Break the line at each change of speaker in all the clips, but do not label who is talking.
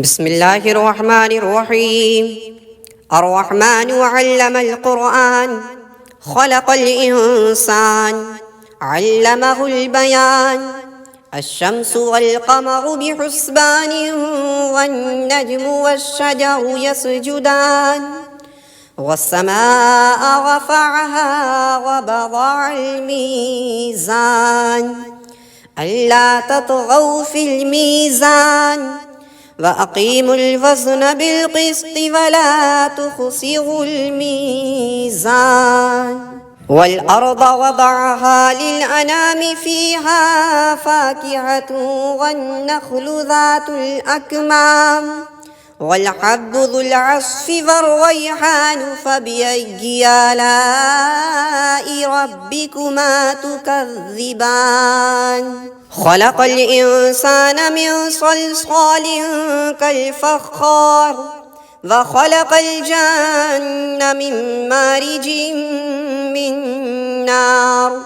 بسم الله الرحمن الرحيم. الرحمن علم القرآن، خلق الإنسان، علمه البيان. الشمس والقمر بحسبان، والنجم والشجر يسجدان. والسماء رفعها ووضع الميزان، ألا تطغوا في الميزان، وأقيموا الوزن بالقسط ولا تخسروا الميزان. والأرض وضعها للأنام، فيها فاكهة والنخل ذات الأكمام، والحب ذو العصف والريحان. فبأي آلاء ربكما تكذبان؟ خلق الإنسان من صلصال كالفخار، وخلق الجن من مارج من نار.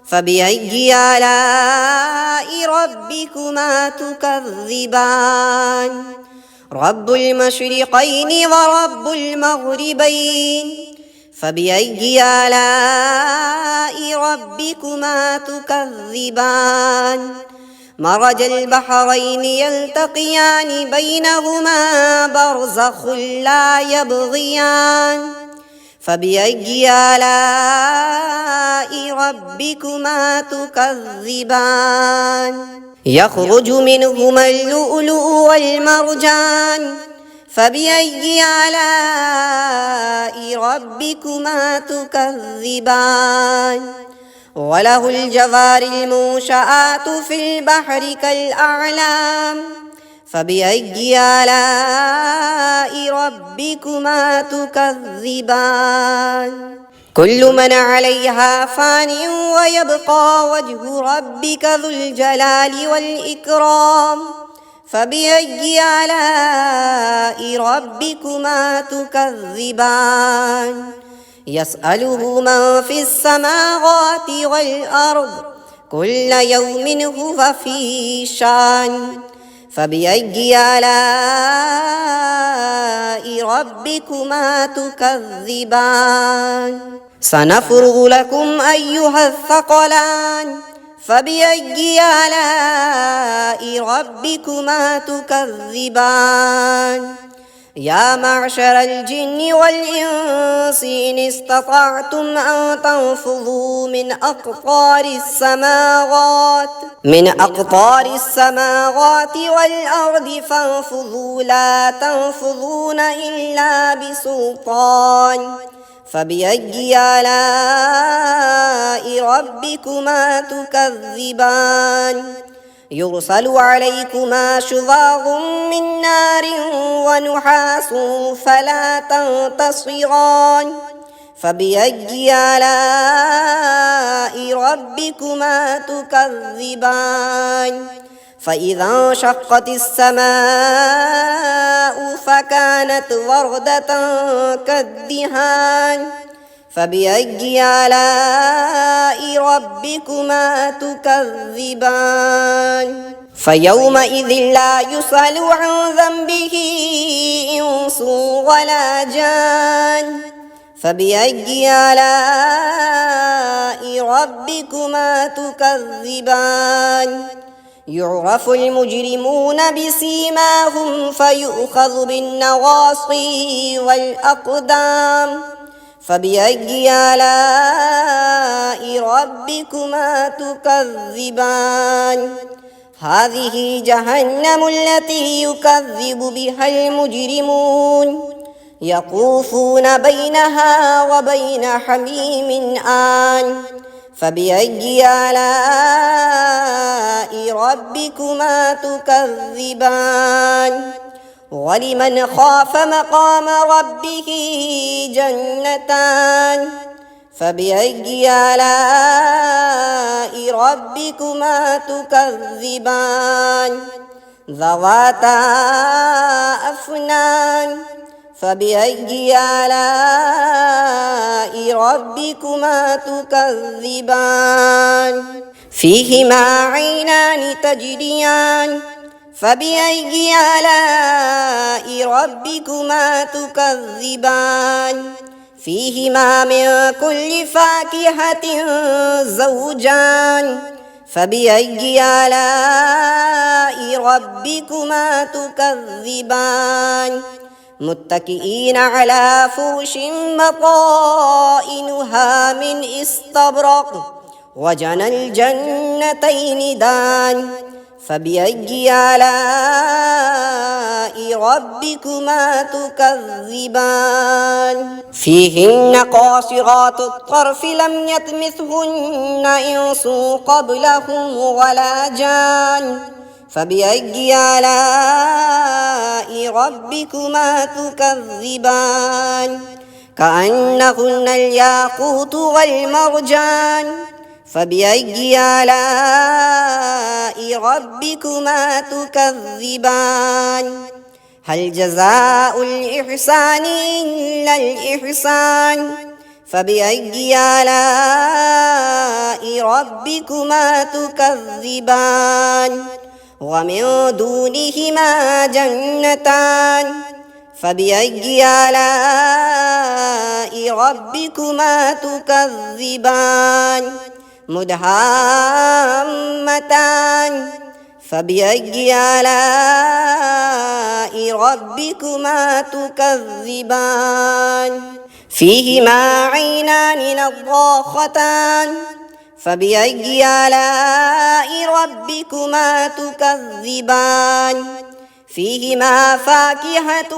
فبأي آلاء ربكما تكذبان؟ رب المشرقين ورب المغربين. فبأي آلاء ربكما تكذبان؟ مرج البحرين يلتقيان، بينهما برزخ لا يبغيان. فبأي آلاء ربكما تكذبان؟ يخرج منهما اللؤلؤ والمرجان. فبأي آلاء ربكما تكذبان؟ وله الجوار المنشآت في البحر كالأعلام. فبأي آلاء ربكما تكذبان؟ كل من عليها فان، ويبقى وجه ربك ذو الجلال والإكرام. فبأي آلاء ربكما تكذبان؟ يسأله من في السماوات والأرض، كل يوم هو في شان. فبأي آلاء ربكما تكذبان؟ سنفرغ لكم أيها الثقلان. فبأي آلاء ربكما تكذبان؟ يا معشر الجن والإنس، إن استطعتم أن تنفذوا من أقطار السماوات والأرض فانفذوا، لا تنفذون إلا بسلطان. فبأي آلاء ربكما تكذبان؟ يرسل عليكما شواظ من نار ونحاس فلا تنتصران. فبأي آلاء ربكما تكذبان؟ فإذا انشقت السماء فكانت وردة كالدهان. فبأي آلاء ربكما تكذبان؟ فيومئذ لا يسأل عن ذنبه إنس ولا جان. فبأي آلاء ربكما تكذبان؟ يعرف المجرمون بسيماهم، فيؤخذ بالنواصي والأقدام. فبأي آلاء ربكما تكذبان؟ هذه جهنم التي يكذب بها المجرمون، يطوفون بينها وبين حميم آن. فبأي آلاء ربكما تكذبان؟ ولمن خاف مقام ربه جنتان. فبأي آلاء ربكما تكذبان؟ ذواتا أفنان. فبأي آلاء ربكما تكذبان؟ فيهما عينان تجريان فبأي آلاء ربكما تكذبان فيهما من كل فاكهة زوجان فبأي آلاء ربكما تكذبان متكئين على فرش بطائنها من استبرق وجنى الجنتين دان فبأي آلاء ربكما تكذبان فيهن قاصرات الطرف لم يطمثهن إنس قبلهم ولا جان فبأي آلاء ربكما تكذبان كأنهن الياقوت والمرجان فبأي آلاء ربكما تكذبان هل جزاء الإحسان إلا الإحسان فبأي آلاء ربكما تكذبان ومن دونهما جنتان فبأي آلاء ربكما تكذبان مدهامتان فبأي آلاء ربكما تكذبان فيهما عينان نضاختان فبأي آلاء ربكما تكذبان فيهما فاكهة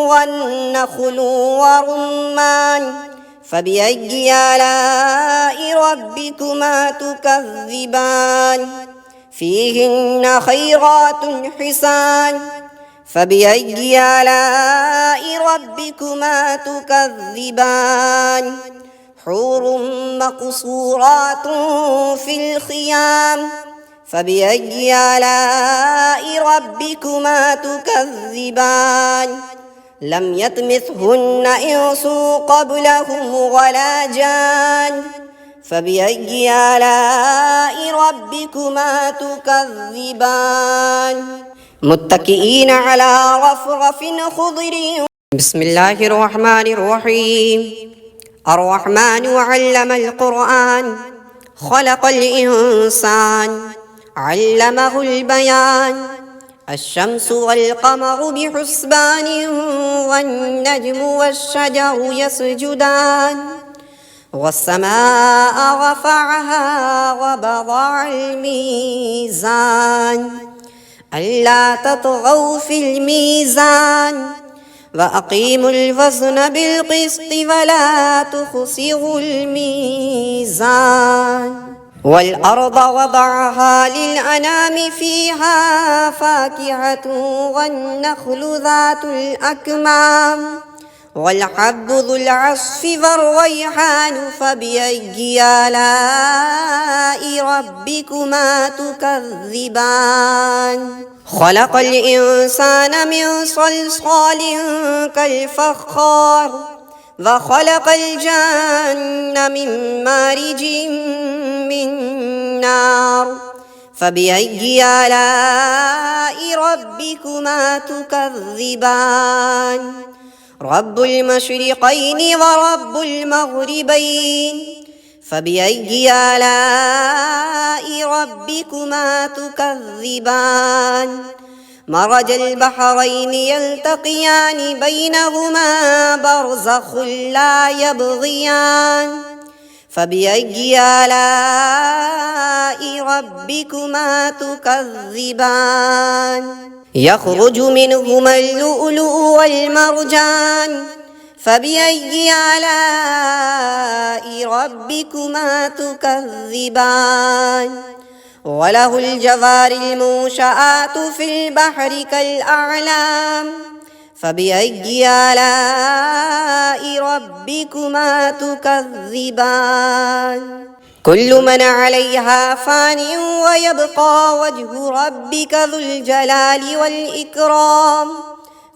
والنخل ورمان فبأي آلاء ربكما تكذبان فيهن خيرات حسان فبأي آلاء ربكما تكذبان حور مقصورات في الخيام فبأي آلاء ربكما تكذبان لم يطمثهن إنس قبلهم ولا جان فبأي آلاء ربكما تكذبان متكئين على رفرف خضر بسم الله الرحمن الرحيم الرحمن علم القرآن خلق الإنسان علمه البيان الشمس والقمر بحسبان والنجم والشجر يسجدان والسماء رفعها ووضع الميزان ألا تطغوا في الميزان وأقيموا الوزن بالقسط ولا تخسروا الميزان والأرض وضعها للأنام فيها فاكهة والنخل ذات الأكمام والحب ذو العصف والريحان فبأي آلاء ربكما تكذبان خلق الإنسان من صلصال كالفخار وخلق الجن من مارج من نار فبأي آلاء ربكما تكذبان رب المشرقين ورب المغربين فبأي آلاء ربكما تكذبان مرج البحرين يلتقيان بينهما برزخ لا يبغيان فبأي آلاء ربكما تكذبان يخرج منهما اللؤلؤ والمرجان فبأي آلاء ربكما تكذبان وله الجوار المنشآت في البحر كالأعلام فبأي آلاء ربكما تكذبان كل من عليها فان ويبقى وجه ربك ذو الجلال والإكرام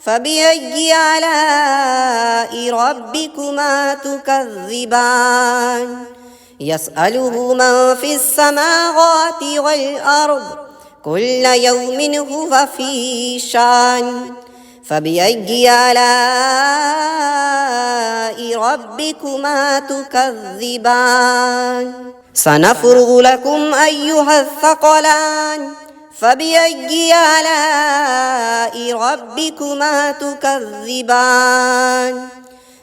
فبأي آلاء ربكما تكذبان يسأله من في السماوات والأرض كل يوم هو في شان فبأي آلاء ربكما تكذبان سنفرغ لكم أيها الثقلان فبأي آلاء ربكما تكذبان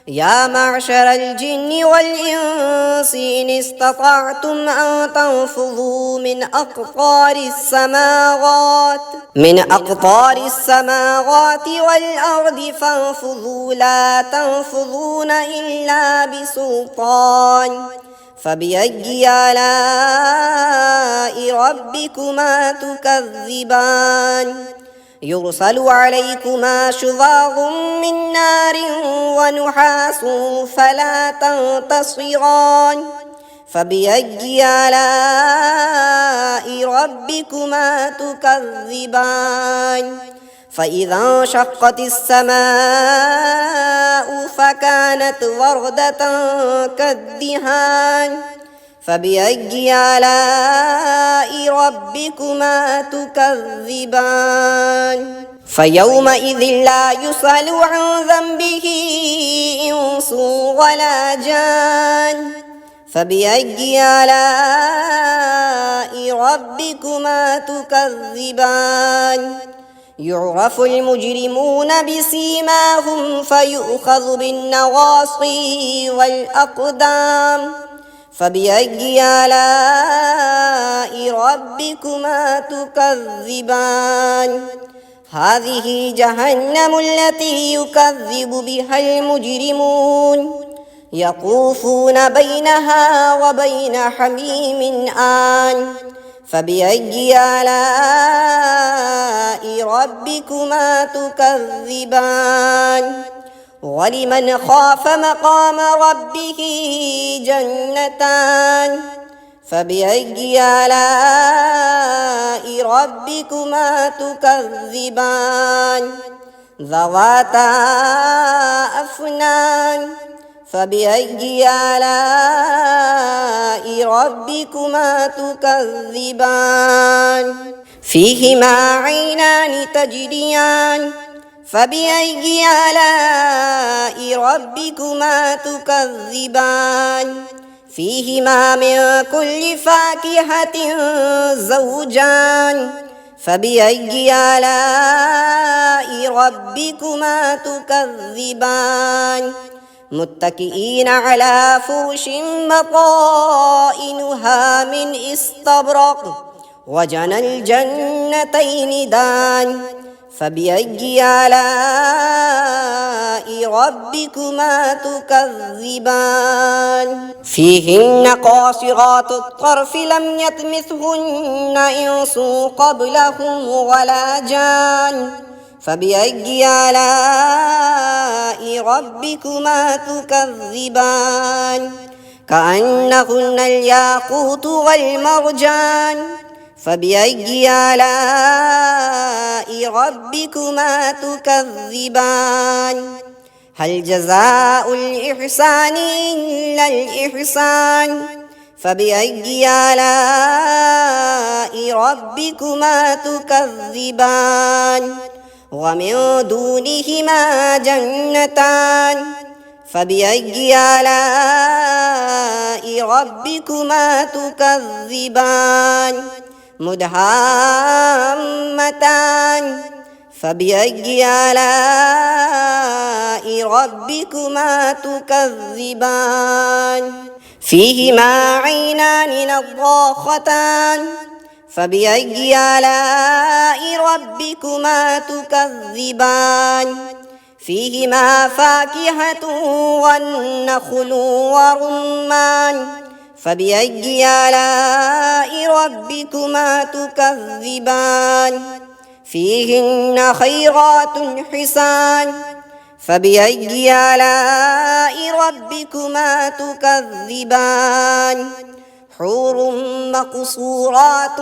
يا معشر الجن والإنس إن استطعتم أن تنفذوا من أقطار السماوات والأرض فانفذوا لا تنفذون إلا بسلطان فبأي آلاء ربكما تكذبان يرسل عليكما شواظ من نار ونحاس فلا تنتصران فبأي آلاء ربكما تكذبان فإذا انشقت السماء فكانت وردة كالدهان فبأي آلاء ربكما تكذبان فيومئذ لا يسأل عن ذنبه إنس ولا جان فبأي آلاء ربكما تكذبان يعرف المجرمون بسيماهم فيؤخذ بالنواصي والأقدام فبأي آلاء ربكما تكذبان هذه جهنم التي يكذب بها المجرمون يطوفون بينها وبين حميم آن فبأي آلاء ربكما تكذبان ولمن خاف مقام ربه جنتان فبأي آلاء ربكما تكذبان ذواتا أفنان فبأي آلاء ربكما تكذبان فيهما عينان تجريان فبأي آلاء ربكما تكذبان فيهما من كل فاكهة زوجان فبأي آلاء ربكما تكذبان متكئين على فرش بطائنها من استبرق وجنى الجنتين دان فبأي آلاء ربكما تكذبان فيهن قاصرات الطرف لم يطمثهن إنس قبلهم ولا جان فبأي آلاء ربكما تكذبان كأنهن الياقوت والمرجان فبأي آلاء ربكما تكذبان هل جزاء الإحسان إلا الإحسان فبأي آلاء ربكما تكذبان ومن دونهما جنتان فبأي آلاء ربكما تكذبان مدهامتان فبأي آلاء ربكما تكذبان فيهما عينان نضاختان فبأي آلاء ربكما تكذبان فيهما فاكهة والنخل ورمان فبأي آلاء ربكما تكذبان فيهن خيرات حسان فبأي آلاء ربكما تكذبان حور مقصورات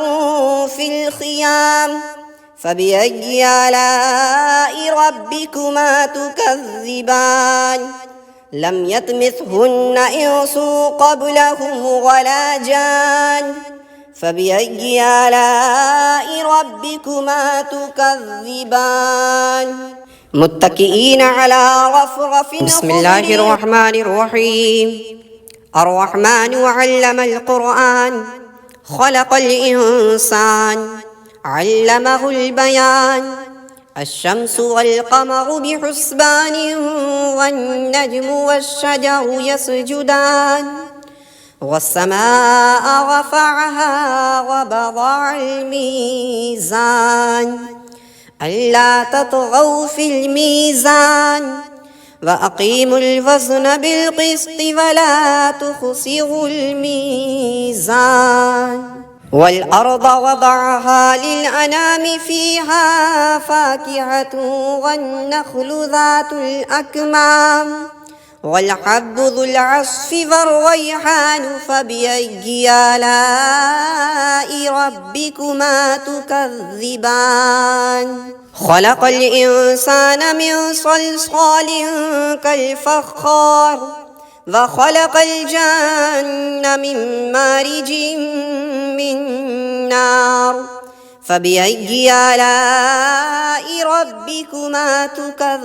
في الخيام فبأي آلاء ربكما تكذبان لم يطمثهن إنس قبلهم ولا جان فبأي آلاء ربكما تكذبان متكئين على رفرف بسم الله الرحمن الرحيم الرحمن علم القرآن خلق الإنسان علمه البيان الشمس والقمر بحسبان والنجم والشجر يسجدان والسماء رفعها ووضع الميزان ألا تطغوا في الميزان وأقيموا الوزن بالقسط ولا تخسروا الميزان والأرض وضعها للأنام فيها فاكهة والنخل ذات الأكمام والحب ذو العصف والريحان فبأي آلاء ربكما تكذبان خلق الإنسان من صلصال كالفخار وخلق الجن من مارج من نار فبأي آلاء ربكما تكذبان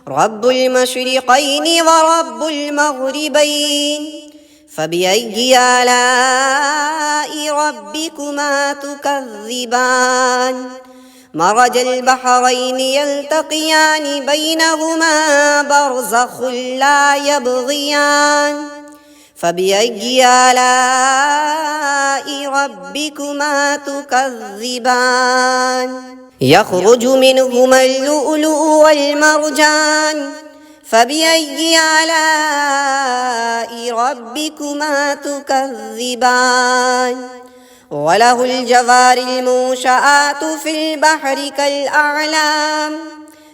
رب المشرقين ورب المغربين فبأي آلاء ربكما تكذبان مرج البحرين يلتقيان بينهما برزخ لا يبغيان فبأي آلاء ربكما تكذبان يخرج منهما اللؤلؤ والمرجان فبأي آلاء ربكما تكذبان وله الجوار المنشآت في البحر كالأعلام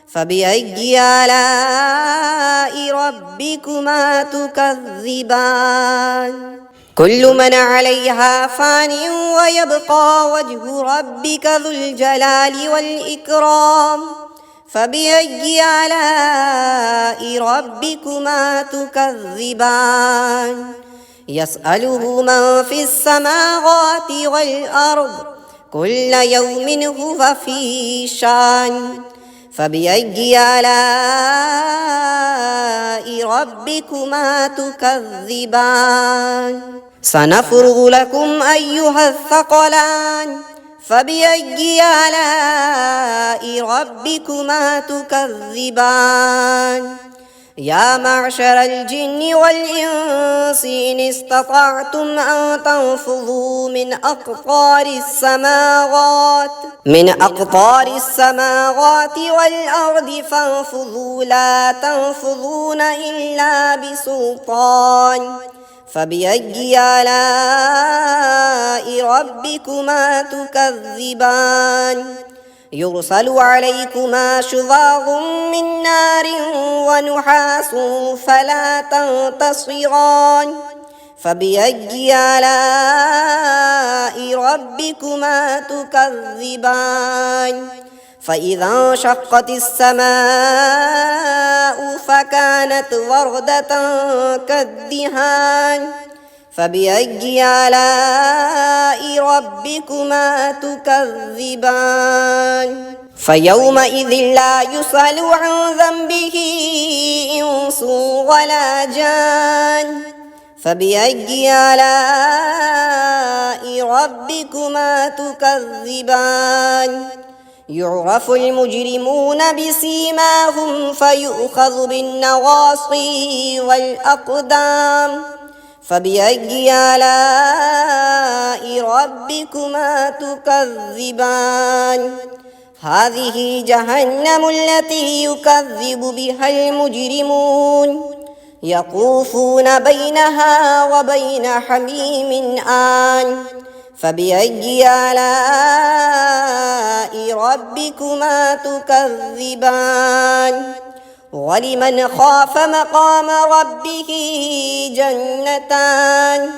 فبأي آلاء ربكما تكذبان كل من عليها فان ويبقى وجه ربك ذو الجلال والإكرام فبأي آلاء ربكما تكذبان يسأله من في السماوات والأرض كل يوم هو في شان فبأي آلاء ربكما تكذبان سنفرغ لكم أيها الثقلان فبأي آلاء ربكما تكذبان يا معشر الجن والإنس إن استطعتم أن تنفذوا من أقطار السماوات والأرض فانفذوا لا تنفذون إلا بسلطان فبأي آلاء ربكما تكذبان يرسل عليكما شواظ من نار ونحاس فلا تنتصران فبأي آلاء ربكما تكذبان فإذا انشقت السماء فكانت وردة كالدهان فبأي آلاء ربكما تكذبان فيومئذ لا يسأل عن ذنبه إنس ولا جان فبأي آلاء ربكما تكذبان يعرف المجرمون بسيماهم فيؤخذ بالنواصي والأقدام فبأي آلاء ربكما تكذبان هذه جهنم التي يكذب بها المجرمون يطوفون بينها وبين حميم آن فبأي آلاء ربكما تكذبان ولمن خاف مقام ربه جنتان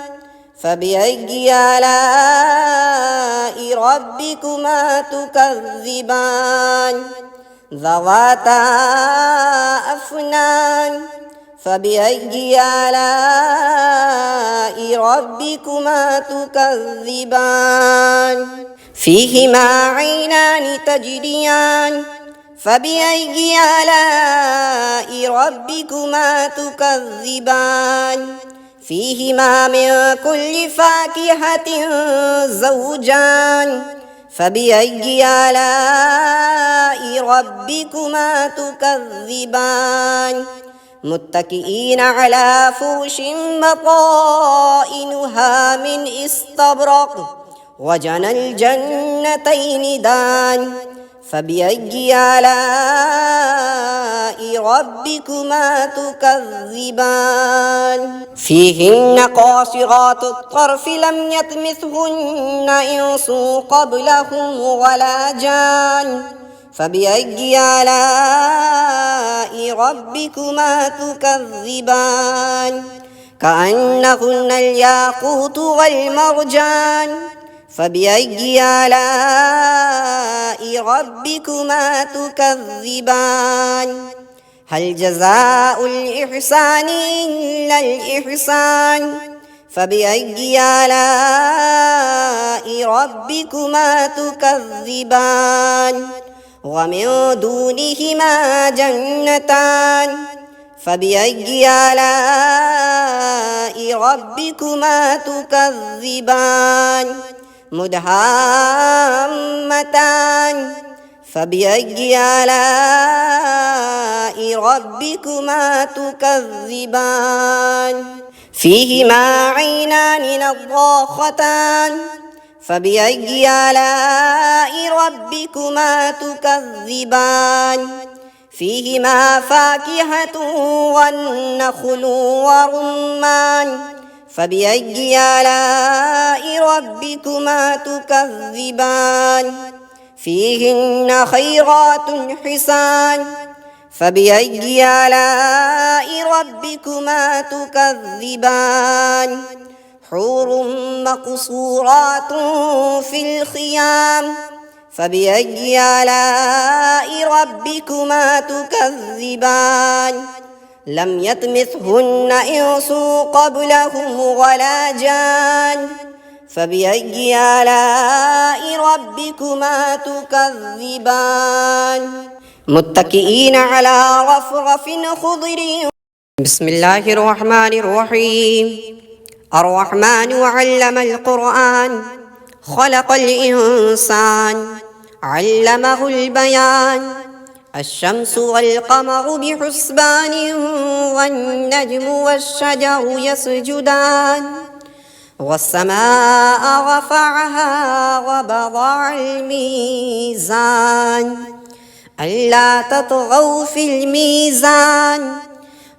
فبأي آلاء ربكما تكذبان ذواتا أفنان فبأي آلاء ربكما تكذبان فيهما عينان تجريان فبأي آلاء ربكما تكذبان فيهما من كل فاكهة زوجان فبأي آلاء ربكما تكذبان متكئين على فرش بطائنها من استبرق وجنى الجنتين دان فبأي آلاء ربكما تكذبان فيهن قاصرات الطرف لم يطمثهن إنس قبلهم ولا جان فبأي آلاء ربكما تكذبان كأنهن الياقوت والمرجان فبأي آلاء ربكما تكذبان هل جزاء الإحسان إلا الإحسان فبأي آلاء ربكما تكذبان ومن دونهما جنتان فبأي آلاء ربكما تكذبان مدهامتان فبأي آلاء ربكما تكذبان فيهما عينان نضاختان فبأي آلاء ربكما تكذبان فيهما فاكهة والنخل ورمان فبأي آلاء ربكما تكذبان فيهن خيرات حسان فبأي آلاء ربكما تكذبان حور مقصورات في الخيام فبأي آلاء ربكما تكذبان لم يطمثهن إنس قبلهم ولا جان فبأي آلاء ربكما تكذبان متكئين على رفرف خضر بسم الله الرحمن الرحيم الرحمن علم القرآن خلق الإنسان علمه البيان الشمس والقمر بحسبان والنجم والشجر يسجدان والسماء رفعها ووضع الميزان ألا تطغوا في الميزان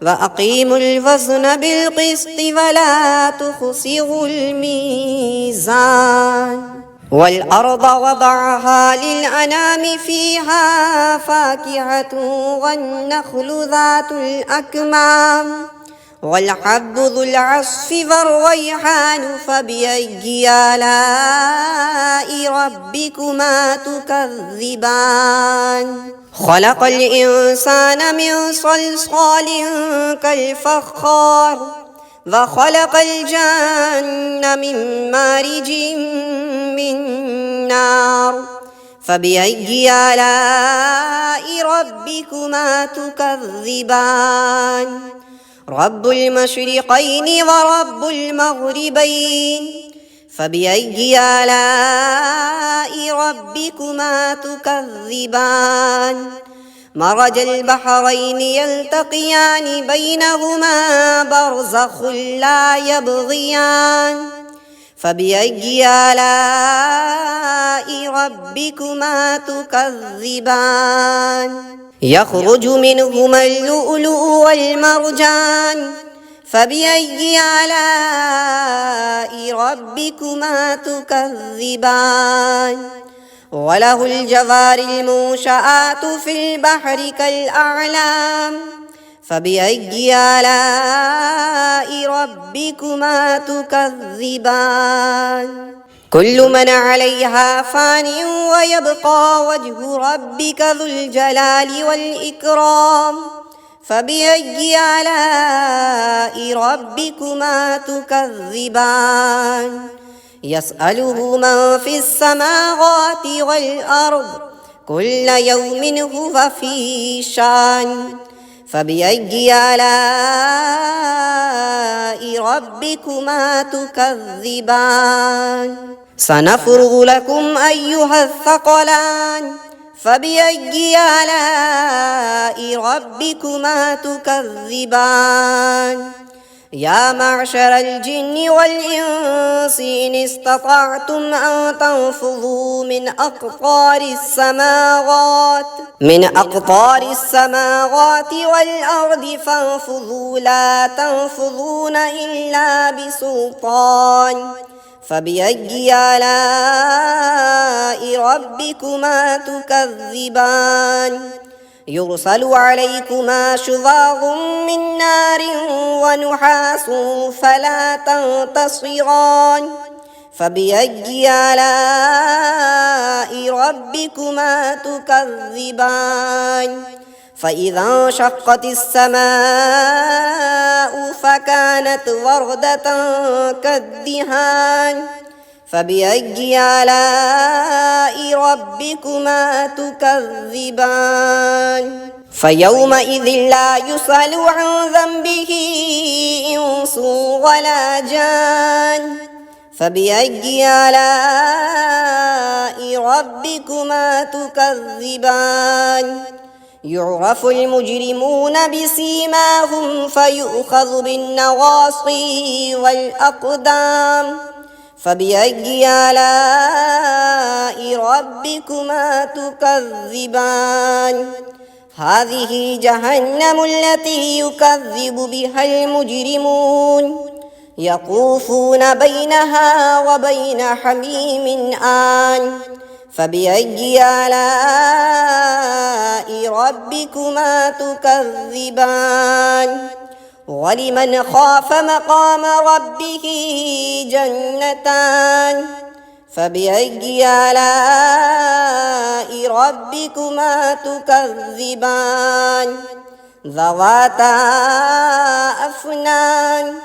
وأقيموا الوزن بالقسط ولا تخسروا الميزان والأرض وضعها للأنام فيها فاكهة والنخل ذات الأكمام والحب ذو العصف والريحان فبأي آلاء ربكما تكذبان خلق الإنسان من صلصال كالفخار وخلق الجن من مارج من نار فبأي آلاء ربكما تكذبان رب المشرقين ورب المغربين فبأي آلاء ربكما تكذبان مرج البحرين يلتقيان بينهما برزخ لا يبغيان فبأي آلاء ربكما تكذبان يخرج منهما اللؤلؤ والمرجان فبأي آلاء ربكما تكذبان وله الجوار المنشآت في البحر كالأعلام فبأي آلاء ربكما تكذبان كل من عليها فان ويبقى وجه ربك ذو الجلال والإكرام فبأي آلاء ربكما تكذبان يسأله من في السماوات والأرض كل يوم هو في شأن فبأي آلاء ربكما تكذبان سنفرغ لكم أيها الثقلان فبأي آلاء ربكما تكذبان يا معشر الجن والإنس إن استطعتم أن تنفذوا من أقطار السماوات والأرض فانفذوا لا تنفذون إلا بسلطان فبأي آلاء ربكما تكذبان يرسل عليكما شواظ من نار ونحاس فلا تنتصران فبأي آلاء ربكما تكذبان فإذا انشقت السماء فكانت وردة كالدهان فبأي آلاء ربكما تكذبان فيومئذ لا يسأل عن ذنبه إنس ولا جان فبأي آلاء ربكما تكذبان يعرف المجرمون بسيماهم فيؤخذ بالنواصي والأقدام فبأي آلاء ربكما تكذبان هذه جهنم التي يكذب بها المجرمون يطوفون بينها وبين حميم آن فبأي آلاء ربكما تكذبان ولمن خاف مقام ربه جنتان فبأي آلاء ربكما تكذبان ذواتا أفنان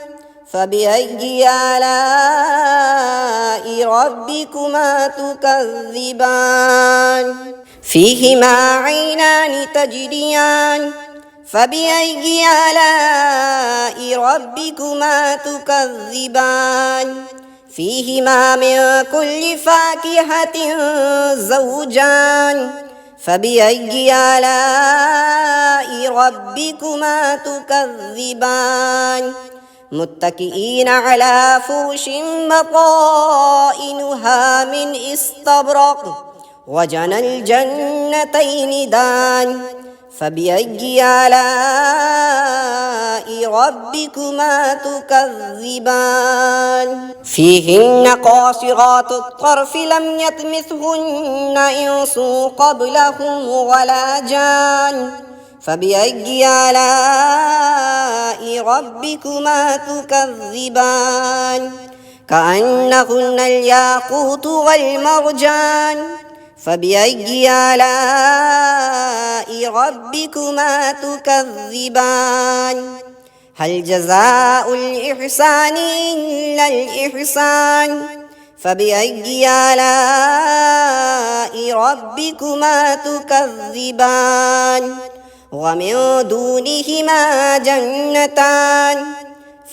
فبأي آلاء ربكما تكذبان فيهما عينان تجريان فبأي آلاء ربكما تكذبان فيهما من كل فاكهة زوجان فبأي آلاء ربكما تكذبان متكئين على فرش بطائنها من استبرق وجنى الجنتين دان فبأي آلاء ربكما تكذبان فيهن قاصرات الطرف لم يطمثهن إنس قبلهم ولا جان فبأي آلاء ربكما تكذبان كأنهن الياقوت والمرجان فبأي آلاء ربكما تكذبان هل جزاء الإحسان إلا الإحسان فبأي آلاء ربكما تكذبان ومن دونهما جنتان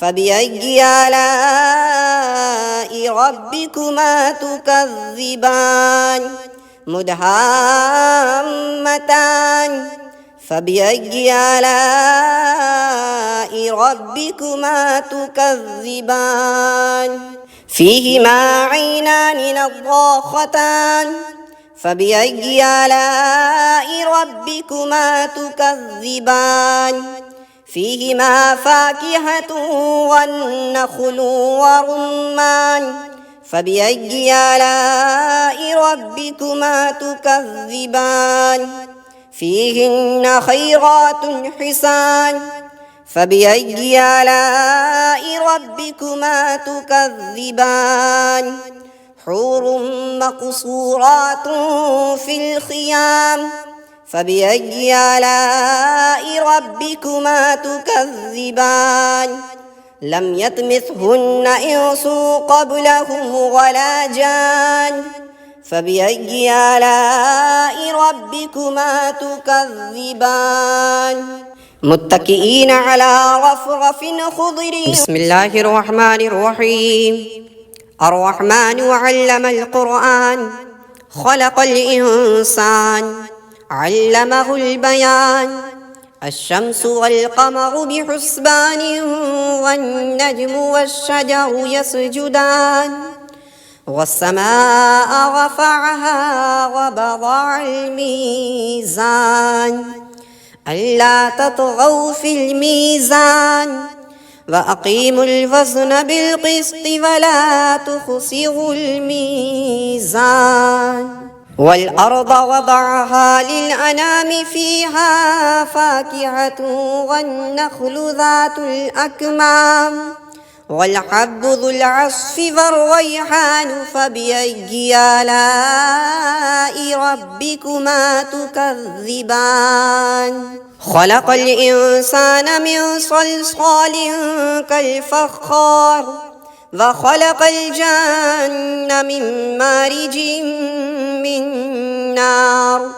فبأي آلاء ربكما تكذبان مدهامتان فبأي آلاء ربكما تكذبان فيهما عينان نضاختان فبأي آلاء ربكما تكذبان فيهما فاكهة والنخل ورمان فبأي آلاء ربكما تكذبان فيهن خيرات حسان فبأي آلاء ربكما تكذبان حور مقصورات في الخيام فبأي آلاء ربكما تكذبان لم يطمثهن إنس قبلهم ولا جان فبأي آلاء ربكما تكذبان متكئين على رفرف خضر بسم الله الرحمن الرحيم الرحمن علم القرآن خلق الإنسان علمه البيان الشمس والقمر بحسبان والنجم والشجر يسجدان والسماء رفعها ووضع الميزان ألا تطغوا في الميزان وأقيموا الوزن بالقسط ولا تخسروا الميزان والأرض وضعها للأنام فيها فاكهة والنخل ذات الأكمام والحب ذو العصف والريحان فبأي آلاء ربكما تكذبان خلق الإنسان من صلصال كالفخار وخلق الجن من مارج من نار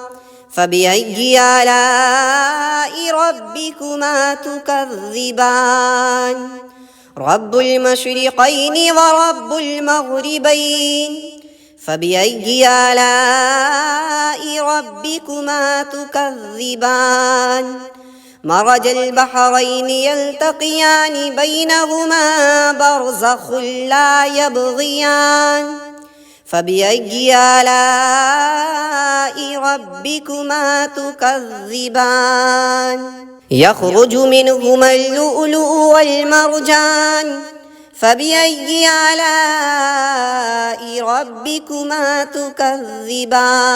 فبأي آلاء ربكما تكذبان رب المشرقين ورب المغربين فبأي آلاء ربكما تكذبان مرج البحرين يلتقيان بينهما برزخ لا يبغيان فبأي آلاء ربكما تكذبان يخرج منهما اللؤلؤ والمرجان فبأي آلاء ربكما تكذبان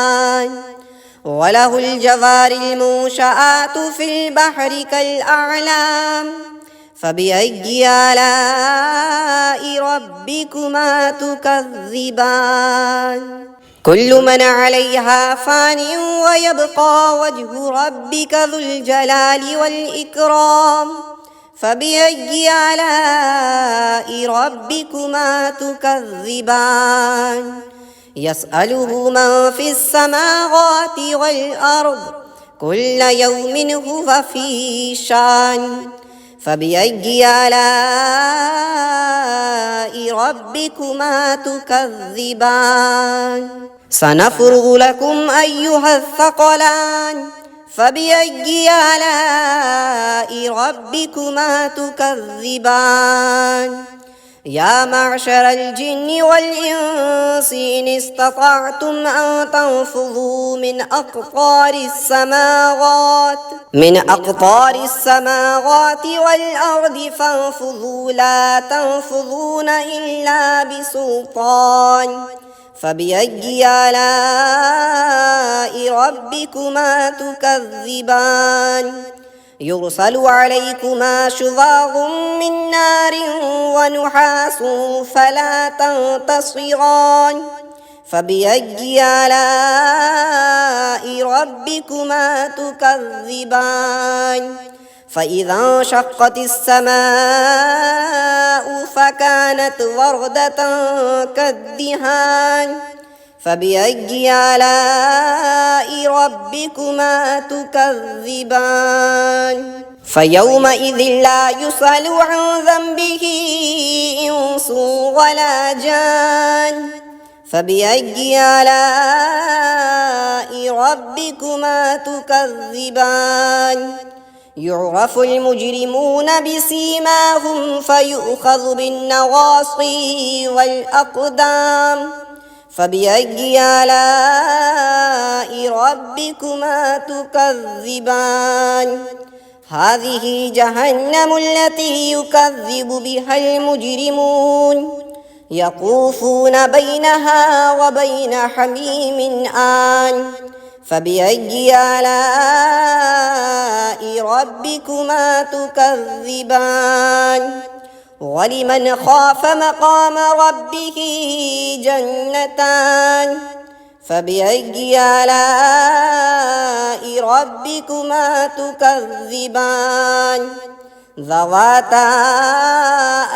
وله الجوار المنشآت في البحر كالأعلام فبأي آلاء ربكما تكذبان كل من عليها فان ويبقى وجه ربك ذو الجلال والإكرام فبأي آلاء ربكما تكذبان يسأله من في السماوات والأرض كل يوم هو في شان فبأي آلاء ربكما تكذبان سنفرغ لكم أيها الثقلان فبأي آلاء ربكما تكذبان يا معشر الجن والإنس إن استطعتم أن تنفذوا من أقطار السماوات والأرض فانفذوا لا تنفذون إلا بسلطان فبأي آلاء ربكما تكذبان يرسل عليكما شواظ من نار ونحاس فلا تنتصران فبأي آلاء ربكما تكذبان فإذا انشقت السماء فكانت وردة كالدهان فبأي آلاء ربكما تكذبان فيومئذ لا يسأل عن ذنبه إنس ولا جان فبأي آلاء ربكما تكذبان يعرف المجرمون بسيماهم فيؤخذ بالنواصي والأقدام فبأي آلاء ربكما تكذبان هذه جهنم التي يكذب بها المجرمون يطوفون بينها وبين حميم آن فبأي آلاء ربكما تكذبان ولمن خاف مقام ربه جنتان فبأي آلاء ربكما تكذبان ذواتا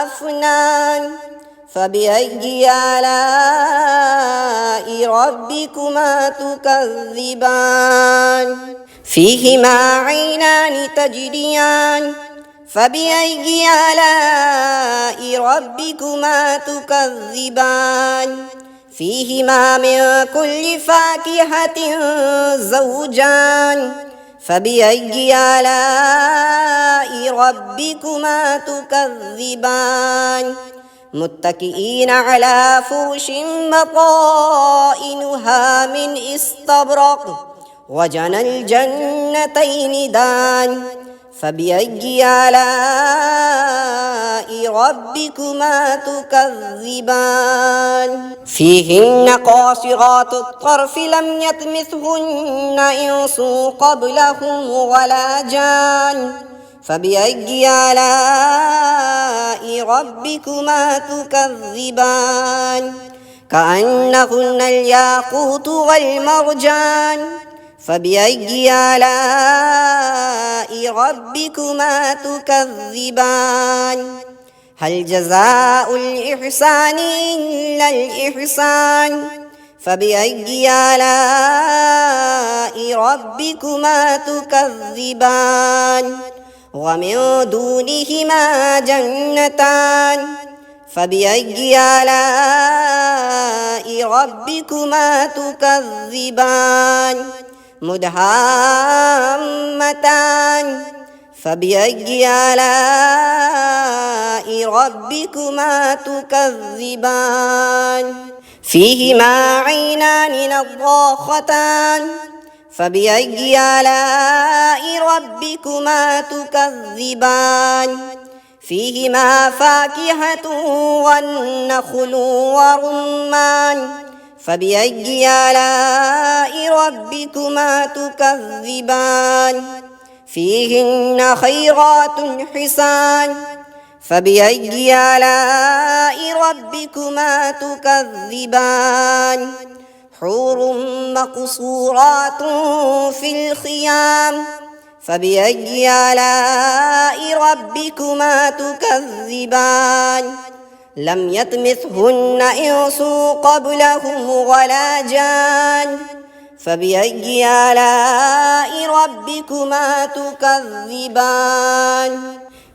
أفنان فبأي آلاء ربكما تكذبان فيهما عينان تجريان فبأي آلاء ربكما تكذبان فيهما من كل فاكهة زوجان فبأي آلاء ربكما تكذبان متكئين على فرش بطائنها من استبرق وجنى الجنتين دان فبأي آلاء ربكما تكذبان فيهن قاصرات الطرف لم يطمثهن إنس قبلهم ولا جان فبأي آلاء ربكما تكذبان كأنهن الياقوت والمرجان فبأي آلاء ربكما تكذبان هل جزاء الإحسان إلا الإحسان فبأي آلاء ربكما تكذبان ومن دونهما جنتان فبأي آلاء ربكما تكذبان مدهامتان فبأي آلاء ربكما تكذبان فيهما عينان نضاختان فبأي آلاء ربكما تكذبان فيهما فاكهة والنخل ورمان فبأي آلاء ربكما تكذبان فيهن خيرات حسان فبأي آلاء ربكما تكذبان حور مقصورات في الخيام فبأي آلاء ربكما تكذبان لم يطمثهن إنس قبلهم ولا جان فبأي آلاء ربكما تكذبان